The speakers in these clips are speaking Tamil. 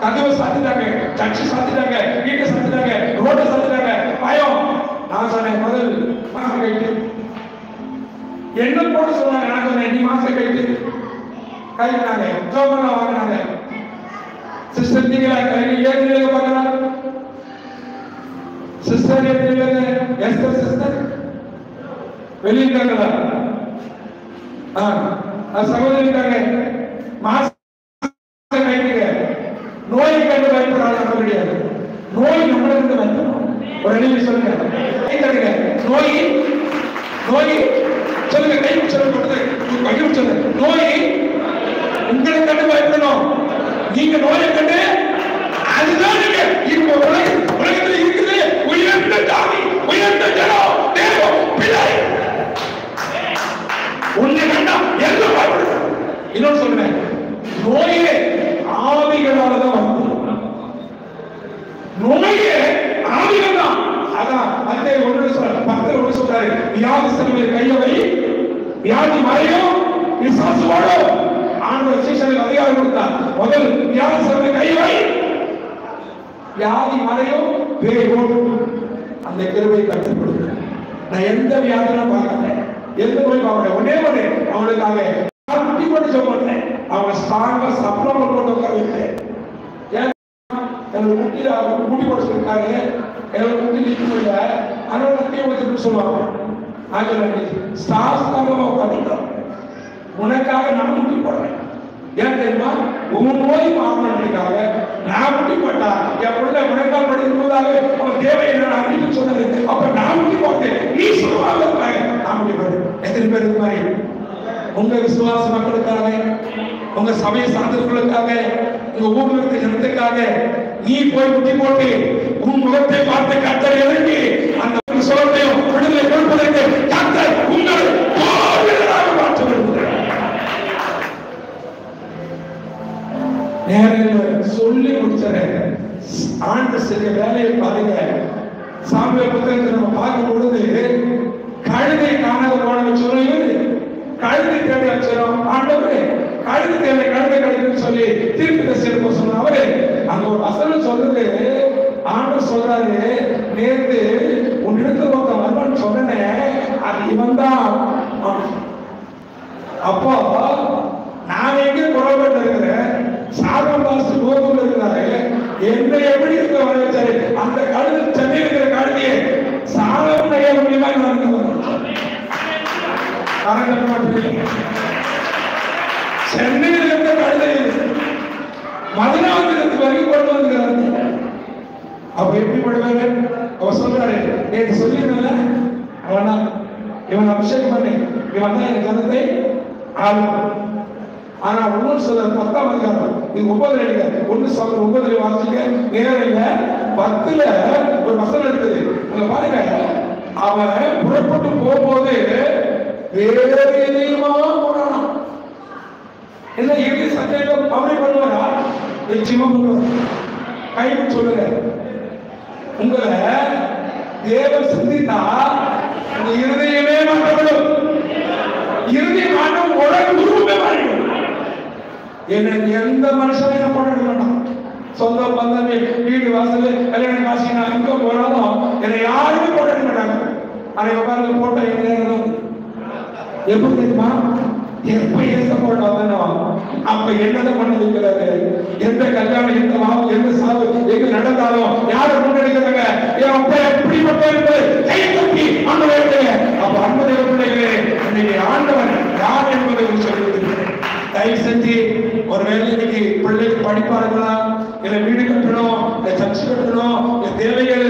கதவை சாத்திட்டாங்க, சர்ச்சை சாத்திட்டாங்க, வீட்டை சாத்திட்டாங்க, ரோட்டை சாத்திட்டாங்க. பயம். நான் சொன்னேன் முதல் மாசம் கழித்து என்ன போட சொன்னாங்க. நான் சொன்னேன் நீ மாசம் கழித்து கழிக்கிறாங்க, ஜோபெல்லாம் வாங்கினாங்க. சிஸ்டர் நீங்க ஏழு பார்க்கலாம். சிஸ்டர் எஸ்டர் சிஸ்டர் வெளியிருக்காங்களா? சகோதரி இருக்காங்க. மாசம் கழித்துங்க. நோயை கண்டு பயப்படுறாங்க கிடையாது. நோய் நம்மளுக்கு பயப்படும். ஒரு நிலைமை சொல்லுங்க. நோய் நோய் சொல்லுங்க. கை சொல்லுங்க. கையும் சொல்லுங்க. நோய் உங்களை கண்டு பயப்படணும். நீங்க நோயை கண்டு அதுதான் நீங்க இப்ப உலகத்தில் இருக்குது. உயர்ந்த ஜாதி, உயர்ந்த ஜனம், தேவம், பிள்ளை உன்னை கண்டா எல்லாம் பயப்படுது. இன்னொன்னு சொல்றேன், நோயே ஆவிகளாலதான் வந்து. நோயே ஆவிகள் தான். அதான் அந்த ஒன்று சொல்ற பக்கத்தில் ஒன்று சொல்றாரு, வியாதி கையவை வியாதி மறையும் விசுவாசு வாழும். ஆண்டவர் சீஷனுக்கு அதிகாரம் கொடுத்தார். முதல் வியாதி கையவை வியாதி மறையும் பேய் ஓடும். அந்த கிருபை கற்றுக் கொடுக்க நான் எந்த வியாதியும் பார்க்கல, எந்த நோய் பார்க்கல. ஒன்னே ஒண்ணு அவங்களுக்காக குட்டி போட்டு சொல்றேன். அவங்க ஸ்ட்ராங்கா சப்ளம் போட்டு உட்கார்ந்துட்டேன். குட்டி போட சொல்லிருக்காங்க. குட்டி நிற்க அதனால தீவிரத்துக்கு சொல்லுவாங்க. உட்காந்துட்டோம். உனக்காக நான் குட்டி போடுறேன். ஏன் தெரியுமா? உன் நோய் மாறணுக்காக நான் குட்டி போட்டா என் பிள்ளை உனக்காக படிக்கும் போதாக அவன் தேவை என்ன அப்படின்னு சொன்னது. அப்ப நான் குட்டி போட்டேன். நீ சொல்லுவாங்க நான் குட்டி போட்டேன். எத்தனை பேர் இது மாதிரி உங்க விசுவாச மக்களுக்காக, உங்க சபையை சார்ந்தவர்களுக்காக, உங்க ஊர்ல இருக்க ஜனத்துக்காக நீ போய் குட்டி போட்டு உன் முகத்தை பார்த்து கர்த்தர் இறங்கி அந்த சோகத்தையும் விடுதலை கொடுப்பதற்கு கர்த்தர் உங்களை மாற்ற விரும்புகிறார். நேரில் சொல்லி முடிச்சேன். ஆண்டு செய்ய வேலையை பாருங்க. சாமியார் புத்தகத்தை நம்ம பார்க்கும் பொழுது கழுதை காணாத போன சொல்லுவது கழுதை தேடி அச்சரம் ஆண்டவரே கழுதை தேவை கழுதை கிடைக்குன்னு சொல்லி திருப்பி சேர்ப்ப சொன்ன அவரு அங்க ஒரு வசனம் சொல்றது. ஆண்டவர் சொல்றாரு, நேர்ந்து உன்னிடத்துல ஒருத்தன் வருவான்னு சொன்னேன், அது இவன் தான். அப்போ நான் எங்கே குறைபட்டு இருக்கிறேன், சாதம் பாசு கோபுல இருக்கிறாரு. என்ன எப்படி இருக்க வர வச்சாரு. அந்த கழுதை சென்னை இருக்கிற கழுதையை சாதம் நெய்ய முடியுமா? சென்னையில் இருக்க கழுதை மதுராந்தகத்துக்கு வரைக்கும் கொண்டு வந்துக்கிறாரு. அப்ப எப்படி படுவாரு? அவ சொல்றாரு, நேற்று சொல்லிருந்தல அவனா இவன் அபிஷேகம் பண்ணி இவன் தான் என் கருத்தை ஆளும். ஆனா ஒன்னு சொல்ற 10ஆம் அதிகாரம் இது 9 அடிக்க ஒன்னு சொல்ற 9 வாசிக்க நேரம் இல்ல. 10ல ஒரு வசனம் இருக்குது. அங்க பாருங்க, அவன் புறப்பட்டு போகும்போது வேற எதையுமா போறான். என்ன இறுதி சத்தியம் அவரே பண்ணுவாரா? நிச்சயமா பண்ணுவார். கைது சொல்லுங்க. உங்களை தேவன் சிந்தித்தா உங்க இருதயமே மாற்றப்படும். இறுதி மாற்றம் உலக உருவமே மாறிடும். எனக்கு எந்த மனுஷனையும் போட வேண்டாம். சொந்த பந்தமே வீடு வாசல் கல்யாண காசி நான் எங்க போனாலும் என்னை யாருமே போட மாட்டாங்க. அதை பாருங்க போட்டோ என்ன எப்படி தெரியுமா? எப்ப ஏச போட்டாலும் அப்ப என்னதான் பண்ண வைக்கிறாரு. எந்த கல்யாணம் எந்த மாவு எந்த சாவு எங்க நடந்தாலும் யாரை முன்னெடுக்கிறாங்க. என் அப்பா எப்படிப்பட்ட இருப்பது கை தூக்கி ஆண்டவரே. அப்ப அன்புடைய பிள்ளைகளே, இன்னைக்கு ஆண்டவன் யார் என்பதை சொல்லியிருக்கிறேன். தயவு செஞ்சு ஒருவேளை இன்னைக்கு பிள்ளைக்கு படிப்பார்களா, இல்ல வீடு கட்டணும், இல்ல சர்ச்சு கட்டணும், இல்ல தேவைகள்,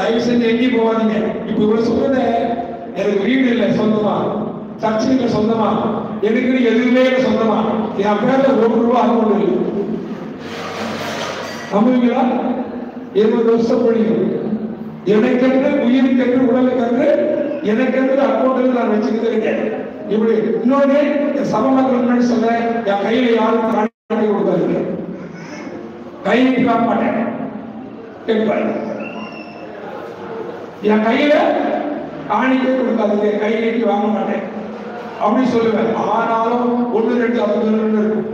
தயவு செஞ்சு எங்கேயும் போவாதீங்க. இப்ப இவ்வளவு சொல்லுங்க, எனக்கு வீடு இல்லை சொந்தமா, சர்ச்சு இல்லை சொந்தமா, எனக்கு எதுவுமே இல்லை சொந்தமா, என் பேர்ல ₹1 அக்கௌண்ட் இல்லை. நம்புவீங்களா? 20 வருஷம் படிக்கும். எனக்கென்று உயிருக்கென்று உடலுக்கென்று எனக்கென்று அக்கௌண்ட் நான் வச்சுக்கிட்டு இருக்கேன். இப்படி இன்னொரு சபை மக்கள் முன்னாடி சொல்ல, என் கையில யாரும் காட்டி கொடுக்காது, கை நீட்டி வாங்க மாட்டேன் கேட்பாரு. என் கையில காணிக்கை கொடுக்காது, கை நீட்டி வாங்க மாட்டேன் அப்படி சொல்லுவேன். ஆனாலும் 1 2 இருக்கும்.